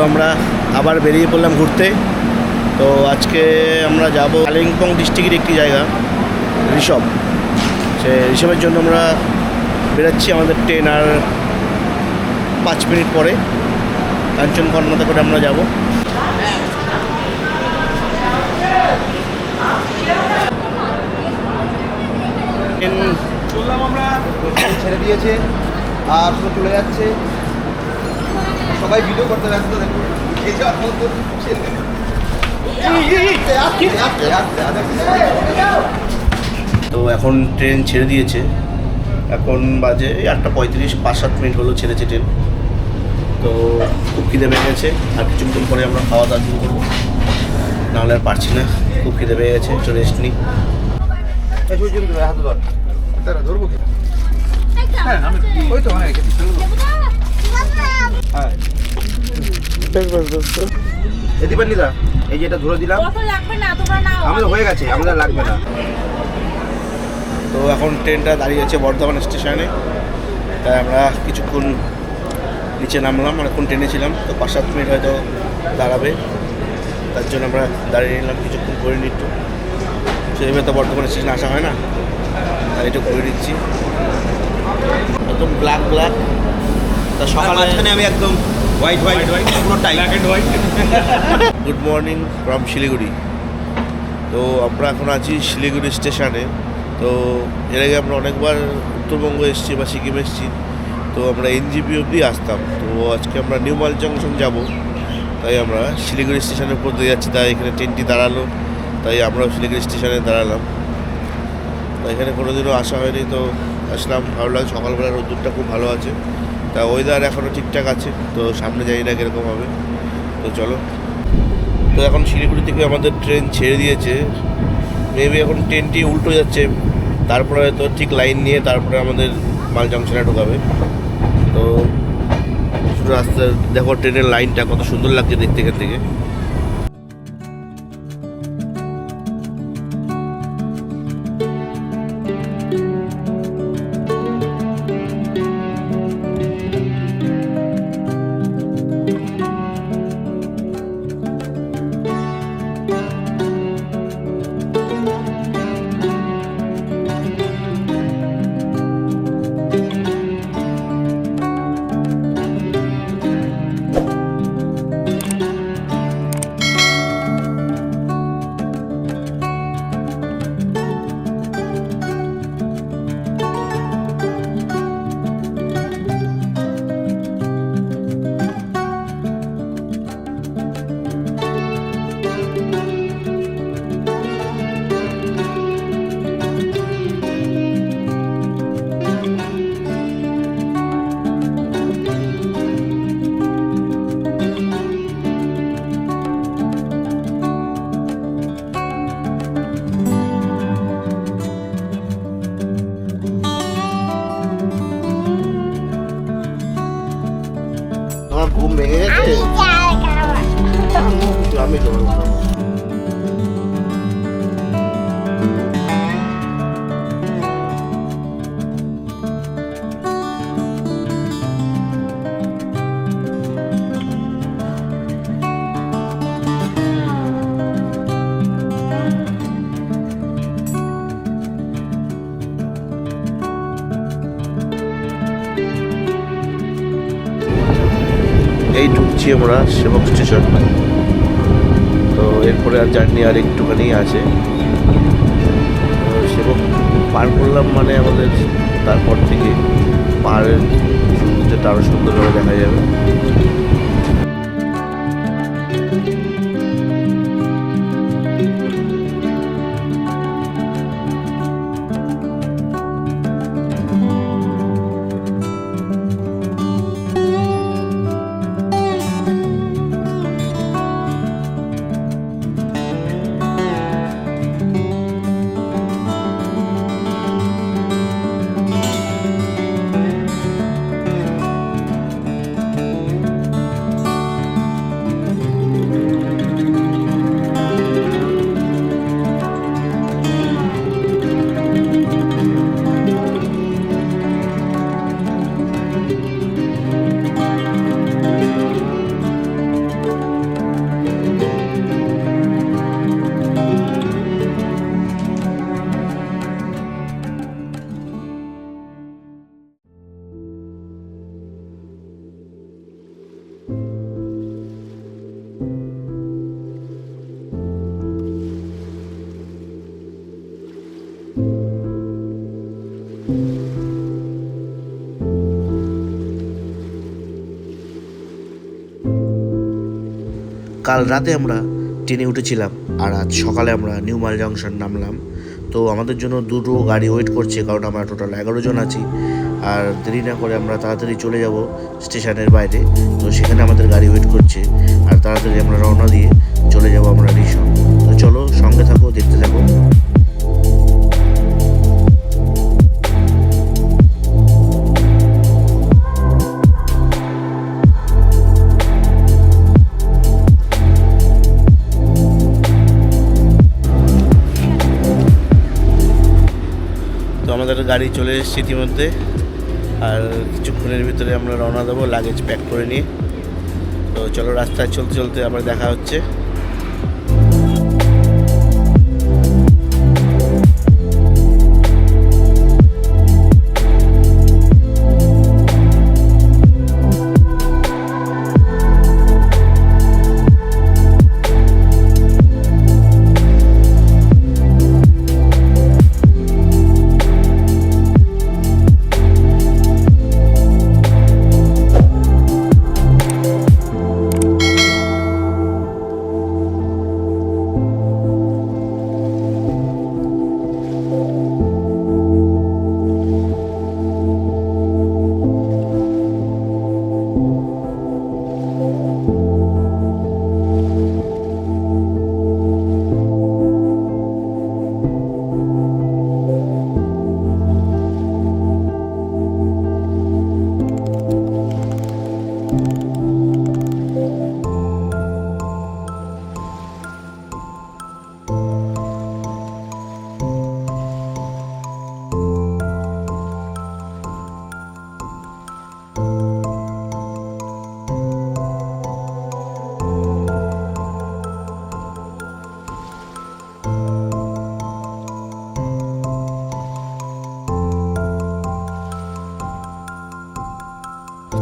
আমরা আবার বেরিয়ে পড়লাম ঘুরতে। তো আজকে আমরা যাব কালিম্পং ডিস্ট্রিক্টের একটি জায়গা ঋষভ। সে ঋষভের জন্য আমরা বেরোচ্ছি। আমাদের ট্রেন আর 5 মিনিট পরে কাঞ্চনকন্যাতে করে আমরা যাব। ট্রেন চললাম আমরা, ছেড়ে দিয়েছে আর চলে যাচ্ছে। সবাই ভিডিও করতে ব্যস্ত, দেখুন তো এখন ট্রেন ছেড়ে দিয়েছে। এখন বাজে 8:35, 5-7 মিনিট হলো ছেড়েছে ট্রেন। তো খুব খিদে পেয়ে গেছে, আর কিছুক্ষণ পরে আমরা খাওয়া দাওয়া শুরু করবো, নাহলে আর পারছি না। খুব খিদে পেয়ে গেছে, চলে রেস্ট নিই। ধরবো কি? হ্যাঁ ওই তো অনেক এদিবান্নিদা, এই যে এটা ধরে দিলাম, আমাদের হয়ে গেছে, আমাদের লাগবে না। তো এখন ট্রেনটা দাঁড়িয়ে আছে বর্ধমান স্টেশনে, তাই আমরা কিছুক্ষণ নিচে নামলাম। আর এখন ট্রেনে ছিলাম, তো 5-7 মিনিট হয়তো দাঁড়াবে, তার জন্য আমরা দাঁড়িয়ে নিলাম কিছুক্ষণ, করে নিই একটু। সেইভাবে তো বর্ধমান স্টেশনে আসা হয় না, তাই একটু করে নিচ্ছি। একদম ব্ল্যাক তা সকালে আমি একদম হোয়াইট পুরো tight and white. Good morning from Siliguri. তো আমরা এখন আছি শিলিগুড়ি স্টেশনে। তো এর আগে আমরা অনেকবার উত্তরবঙ্গ এসেছি বা সিকিম এসেছি, তো আমরা এনজিপি অবধি আসতাম। তো আজকে আমরা নিউ মাল জংশন যাব, তাই আমরা শিলিগুড়ি স্টেশনের উপর দিয়ে যাচ্ছি। তাই এখানে ট্রেনটি দাঁড়ালো, তাই আমরাও শিলিগুড়ি স্টেশনে দাঁড়ালাম। তো এখানে কোনোদিনও আসা হয়নি, তো আসলাম, ভালো লাগে। সকালবেলা রোদ্দুরটা খুব ভালো আছে, তা ওয়েদার এখনও ঠিকঠাক আছে। তো সামনে জানি না কীরকম হবে, তো চলো। তো এখন শিলিগুড়ি থেকে আমাদের ট্রেন ছেড়ে দিয়েছে। মেবি এখন ট্রেনটি উল্টো যাচ্ছে, তারপরে হয়তো ঠিক লাইন নিয়ে তারপরে আমাদের মাল জংশনে ঢোকাবে। তো রাস্তা দেখো, ট্রেনের লাইনটা কত সুন্দর লাগছে দেখতে এখান থেকে। তোমার ঘুম ভেঙে গেছে? আমি তো এই ঢুকছি আমরা সেবক স্টেশন। তো এরপরে আর জার্নি আর একটুখানি আছে। সেবক পার করলাম মানে আমাদের তারপর থেকে পাহাড়ের সৌন্দর্যটা আরও সুন্দরভাবে দেখা যাবে। কাল রাতে আমরা ট্রেনে উঠেছিলাম আর আজ সকালে আমরা নিউ মাল জংশন নামলাম। তো আমাদের জন্য দুটো গাড়ি ওয়েট করছে, কারণ আমরা টোটাল 11 জন আছি। আর দেরি না করে আমরা তাড়াতাড়ি চলে যাব স্টেশনের বাইরে। তো সেখানে আমাদের গাড়ি ওয়েট করছে আর তাড়াতাড়ি আমরা রওনা দিয়ে চলে যাব আমরা রিসর্ট। তো চলো সঙ্গে থাকো, দেখতে থাকো। তো আমাদের গাড়ি চলে এসেছে ইতিমধ্যে, আর কিছুক্ষণের ভিতরে আমরা রওনা দেবো লাগেজ প্যাক করে নিয়ে। তো চলো রাস্তায় চলতে চলতে আবার দেখা হচ্ছে।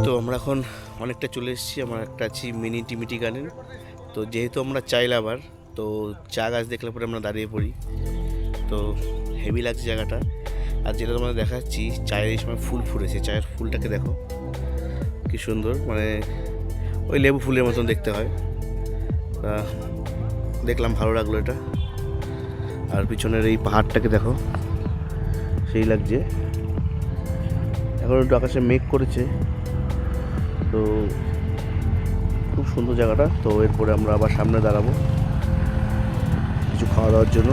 তো আমরা এখন অনেকটা চলে এসেছি। আমার একটা আছি মিনি টিমিটি গার্ডেন। তো যেহেতু আমরা চাই লাভার, তো চা গাছ দেখলে পরে আমরা দাঁড়িয়ে পড়ি। তো হেভি লাগছে জায়গাটা। আর যেটা তোমাদের দেখাচ্ছি, চায়ের এই সময় ফুল ফুটেছে। চায়ের ফুলটাকে দেখো কি সুন্দর, মানে ওই লেবু ফুলের মতন দেখতে হয়। তা দেখলাম, ভালো লাগলো এটা। আর পিছনের এই পাহাড়টাকে দেখো, সেই লাগছে। এখন একটু আকাশে মেঘ করেছে, তো খুব সুন্দর জায়গাটা। তো এরপরে আমরা আবার সামনে দাঁড়াবো কিছু খাওয়া দাওয়ার জন্য।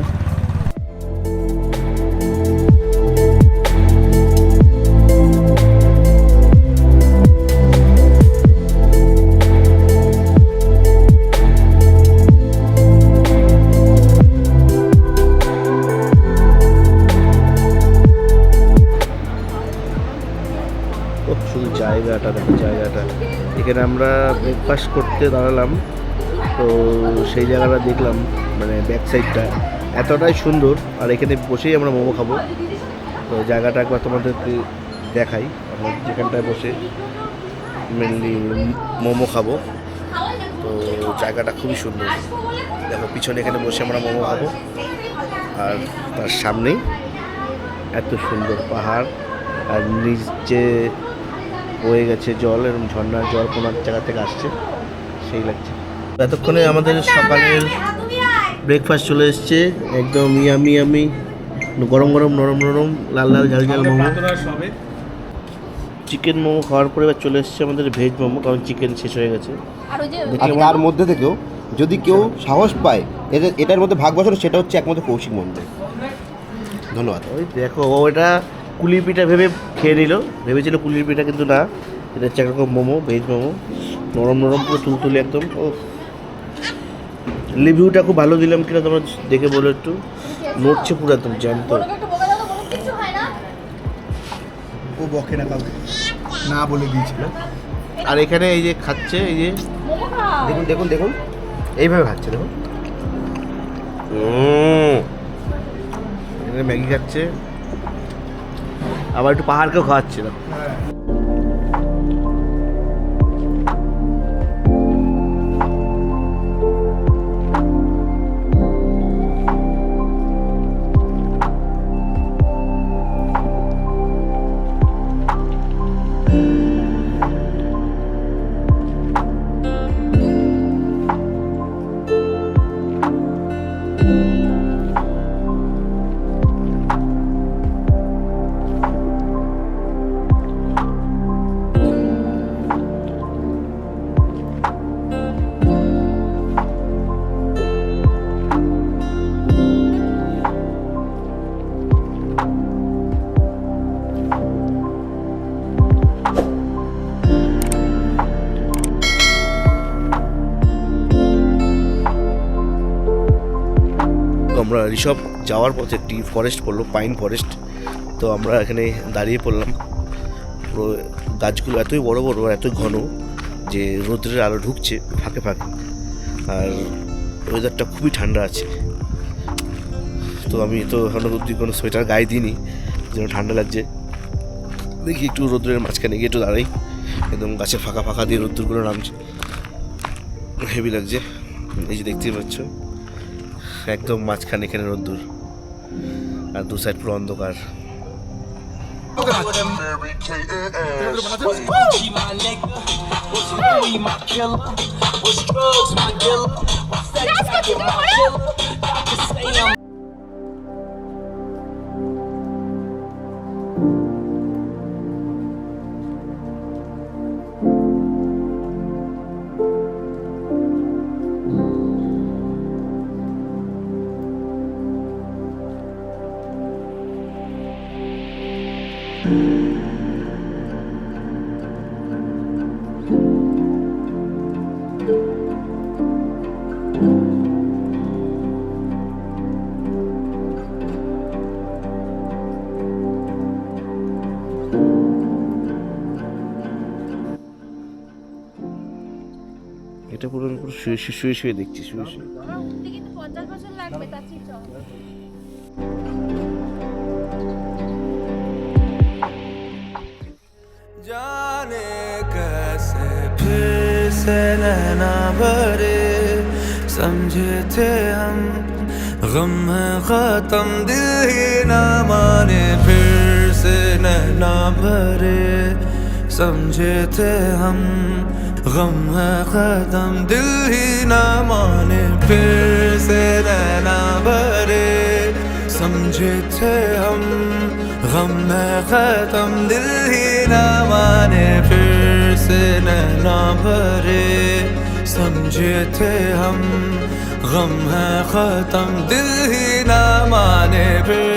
শুধু জায়গাটা দেখো, জায়গাটা এখানে আমরা ব্রেকফাস্ট করতে দাঁড়ালাম। তো সেই জায়গাটা দেখলাম, মানে ব্যাক সাইডটা এতটাই সুন্দর। আর এখানে বসেই আমরা মোমো খাবো। তো জায়গাটা একবার তোমাদেরকে দেখাই। আমরা যেখানটায় বসে মেনলি মোমো খাবো। তো জায়গাটা খুবই সুন্দর। দেখো পিছনে এখানে বসে আমরা মোমো খাবো, আর তার সামনেই এত সুন্দর পাহাড়, আর নিচে বয়ে গেছে জল, এরকম ঝর্ণার জল কোনো এক জায়গা থেকে আসছে, সেই লাগছে। এতক্ষণে আমাদের সকালের ব্রেকফাস্ট চলে এসছে, একদম ইয়ামি ইয়ামি গরম গরম নরম নরম লাল লাল ঝাল ঝাল মোমো। চিকেন মোমো খাওয়ার পরে এবার চলে এসছে আমাদের ভেজ মোমো, কারণ চিকেন শেষ হয়ে গেছে। আর তার মধ্যে থেকেও যদি কেউ সাহস পায় এটার মধ্যে ভাগ বসানো, সেটা হচ্ছে একমাত্র কৌশিক মন্ডল। ধন্যবাদ। ওই দেখো, ও এটা কুলির পিঠা ভেবে খেয়ে নিল, ভেবেছিল কুলির পিঠা, কিন্তু না, এটা হচ্ছে একরকম মোমো, ভেজ মোমো, নরম নরম পুরো তুলতুলে একদম। ও রিভিউটা খুব ভালো দিলাম কিনা তোমরা দেখে বলো একটু। নড়ছে পুরো একদম জ্যান্ত। ও বকে না কাউকে, না বলে দিয়েছিল। আর এখানে এই যে খাচ্ছে, এই যে দেখুন দেখুন দেখুন, এইভাবে খাচ্ছে দেখুন। এখানে ম্যাগি খাচ্ছে, আবার একটু পাহাড়কেও খাওয়াচ্ছে না। আমরা ঋষভ যাওয়ার পথে একটি ফরেস্ট পড়লো, পাইন ফরেস্ট। তো আমরা এখানে দাঁড়িয়ে পড়লাম। পুরো গাছগুলো এতই বড় বড় আর এতই ঘন যে রোদ্রের আলো ঢুকছে ফাঁকে ফাঁকে, আর ওয়েদারটা খুবই ঠান্ডা আছে। তো আমি তো এখনো অবধি কোনো সোয়েটার গায়ে দিইনি, যেন ঠান্ডা লাগছে। দেখি একটু রোদ্রের মাঝখানে গিয়ে একটু দাঁড়াই, একদম গাছের ফাঁকা ফাঁকা দিয়ে রোদ্দুরগুলো নামছে, হেভি লাগছে। এই যে দেখতেই পাচ্ছ একদম মাঝখানে এখানে রোদ্দুর, আর দু সাইড পুরো অন্ধকার। এটা পুরো আমি পুরো শুয়ে শুয়ে শুয়ে দেখছি, শুয়ে শুয়ে। আমার উঠতে কিন্তু 50 বছর লাগবে, তার চেয়ে চল। जाने कैसे फिर से नैना भरे, समझे थे हम गम है खत्म, दिल ही ना माने फिर से नैना भरे, समझे थे हम गम है खत्म, दिल ही ना माने फिर से नैना भरे, समझे थे हम गम है खत्म, दिल ही ना माने फिर से नैना भरे, समझे थे हम गम है खत्म, दिल ही ना माने फिर।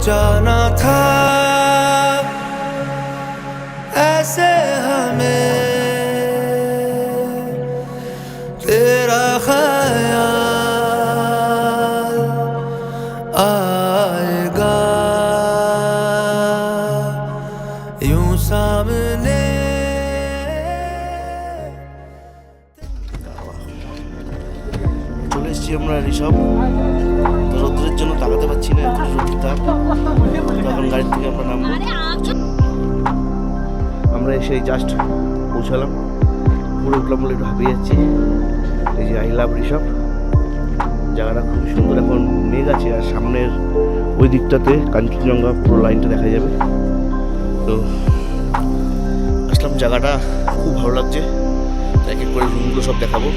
जाना था ऐसे हमें तेरा ख्याल आएगा यूं सामने। চলে এসেছি আমরা ঋষভ। তো রোদ্রের জন্য তাকাতে পারছি না, এত রোদ তাপ। তখন গাড়ি থেকে আমরা নামবো। আমরা এসে জাস্ট পৌঁছালাম, পুরো উঠলাম বলে একটু হাঁপিয়ে যাচ্ছি। এই যে আই লাভ ঋষভ, জায়গাটা খুব সুন্দর। এখন মেঘ আছে আর সামনের ওই দিকটাতে কাঞ্চনজঙ্ঘা পুরো লাইনটা দেখা যাবে। তো আসলাম, জায়গাটা খুব ভালো লাগছে। এক এক করে রুমগুলো সব দেখাবো।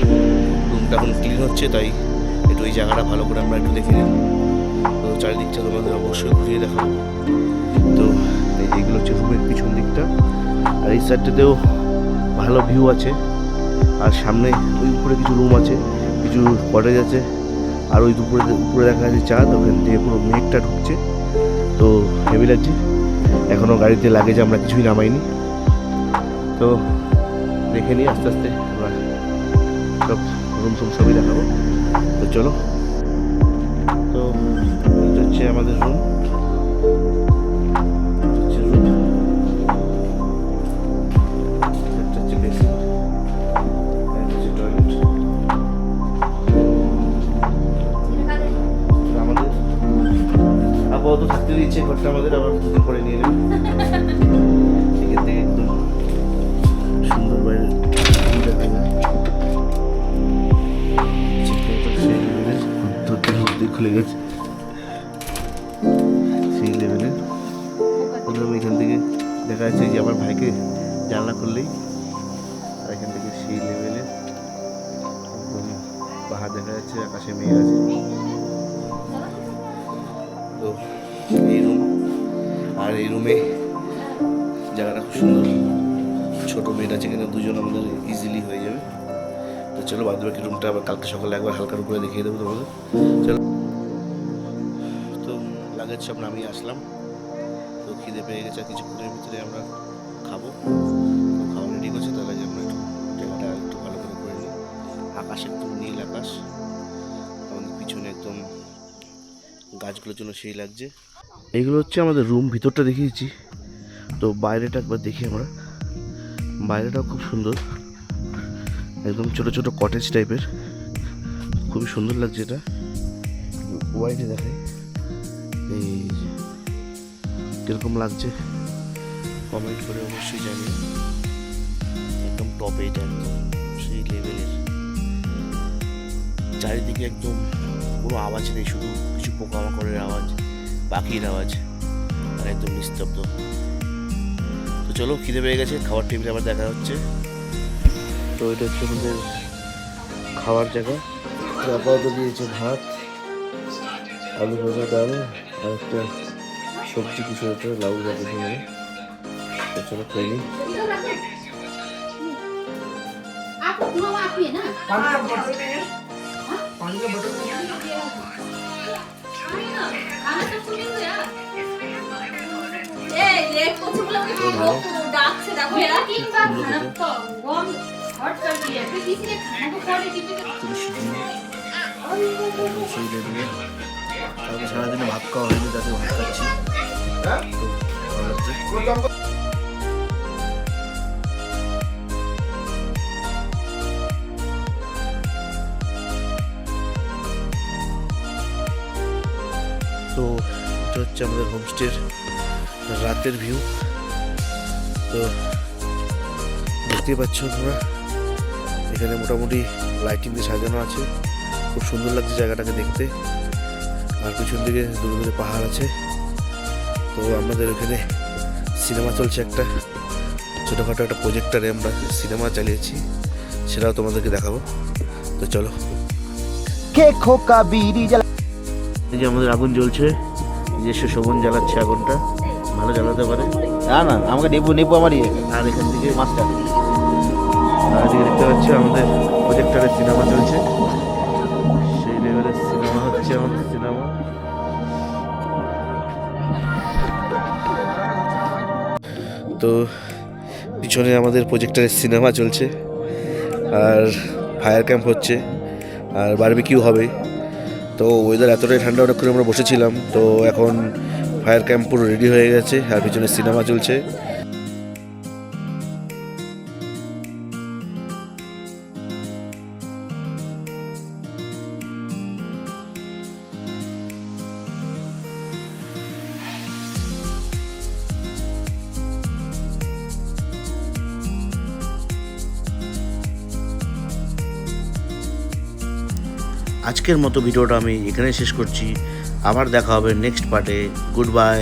রুমটা এখন ক্লিন হচ্ছে, তাই একটু এই জায়গাটা ভালো করে আমরা একটু দেখে নিই। তো চারিদিকটা তোমাদের অবশ্যই ঘুরিয়ে দেখাবো। তো এই যেগুলো হচ্ছে রুমের পিছন দিকটা, আর এই সাইডটাতেও ভালো ভিউ আছে। আর সামনে ওই উপরে কিছু রুম আছে, কিছু কটেজ আছে, আর ওই উপরে দেখা যাচ্ছে চাঁদ, ওখান থেকে পুরো মেঘটা ঢুকছে। তো হেভি লাগছে। এখনও গাড়িতে লাগেজ আমরা কিছুই নামাইনি। তো দেখে নিই আস্তে আস্তে, আমরা সব রুম টুম সবই দেখাবো। তো চলো। তো এটা হচ্ছে আমাদের রুম। আমাদের আবার বুকিং করে নিয়ে এলেন এখান থেকে একদম সুন্দর বাইরে দেখা যায় ধরতে খুলে গেছে সেই লেভেলের প্রথম এখান থেকে দেখা যাচ্ছে যে আমার ভাইকে জানলা করলেই আর এখান থেকে সেই লেভেলের একদম পাহাড় দেখা যাচ্ছে, আকাশে মেয়ে আছে। তো এই রুম, আর এই রুমে জায়গাটা খুব সুন্দর, ছোটো বেড আছে, এখানে দুজন আমাদের ইজিলি হয়ে যাবে। তো চলো বাদ বাকি রুমটা আবার কালকে সকালে একবার হালকার উপরে দেখিয়ে দেবো তোমাদের। চলো, তো লাগেজ সব নামিয়ে আসলাম। তো খিদে পেয়ে গেছে, কিছুক্ষণের ভিতরে আমরা খাবো। তো খাওয়া রেডি করছে, তাহলে যে আমরা একটু জায়গাটা একটু ভালো করে করে নিই। আকাশ একদম নীল আকাশ, আমাদের পিছনে একদম গাছগুলোর জন্য সেই লাগছে। এইগুলো হচ্ছে আমাদের রুম, ভিতরটা দেখিয়েছি। তো বাইরেটা একবার দেখি আমরা। বাইরেটাও খুব সুন্দর, একদম ছোট ছোট কটেজ টাইপের, খুবই সুন্দর লাগছে। এটা ওয়াইডে দেখাই, এই কিরকম লাগছে কমেন্ট করে অবশ্যই জানিয়ে। একদম টপে এটা, একদম সেই লেভেলের, চারিদিকে একদম কোনো আওয়াজ নেই, শুধু কিছু পোকামাকড়ের আওয়াজ, পাখির আওয়াজ, আর একদম নিস্তব্ধ। তো চলো, খিদে পেয়ে গেছে, খাবার টেবিলে আবার দেখা হচ্ছে। তো এটা হচ্ছে আমাদের খাওয়ার জায়গা। আপাতত দিয়েছে ভাত, আলু ভাজা, ডাল আর একটা সবজি, কিছু একটা লাউ বা কিছু নেই। তো চলো খেয়ে নিই। সারাদিনে ভাত খাওয়া হয়নি, তাতে ভাত খাচ্ছি, ভালো লাগছে। তো এটা হচ্ছে আমাদের হোমস্টের রাতের ভিউ। তো দেখতেই পাচ্ছ তোমরা, এখানে মোটামুটি লাইটিং দিয়ে সাজানো আছে, খুব সুন্দর লাগছে জায়গাটাকে দেখতে। আর পিছন দিকে দূরে দূরে পাহাড় আছে। তো আমাদের এখানে সিনেমা চলছে, একটা ছোটোখাটো একটা প্রজেক্টারে আমরা সিনেমা চালিয়েছি, সেটাও তোমাদেরকে দেখাবো। তো চলো। এই যে আমাদের আগুন জ্বলছে, নিজস্ব শোভন জ্বালাচ্ছে আগুনটা, ভালো জ্বালাতে পারে। না না, আমাকে নেবু আমারই। আর এখান থেকে মাছটা, আর এদিকে দেখতে পাচ্ছি আমাদের প্রজেক্টারে সিনেমা চলছে, সেই লেভেলের সিনেমা হচ্ছে আমাদের সিনেমা। তো পিছনে আমাদের প্রজেক্টারে সিনেমা চলছে, আর ফায়ার ক্যাম্প হচ্ছে, আর বারবিকিউ হবে। তো ওয়েদার এতটাই ঠান্ডা, অনেকক্ষণ আমরা বসেছিলাম। তো এখন ফায়ার ক্যাম্প পুরো রেডি হয়ে গেছে, আর পিছনে সিনেমা চলছে। আজকের মতো ভিডিওটা আমি এখানে শেষ করছি। আবার দেখা হবে নেক্সট পার্টে। Good bye.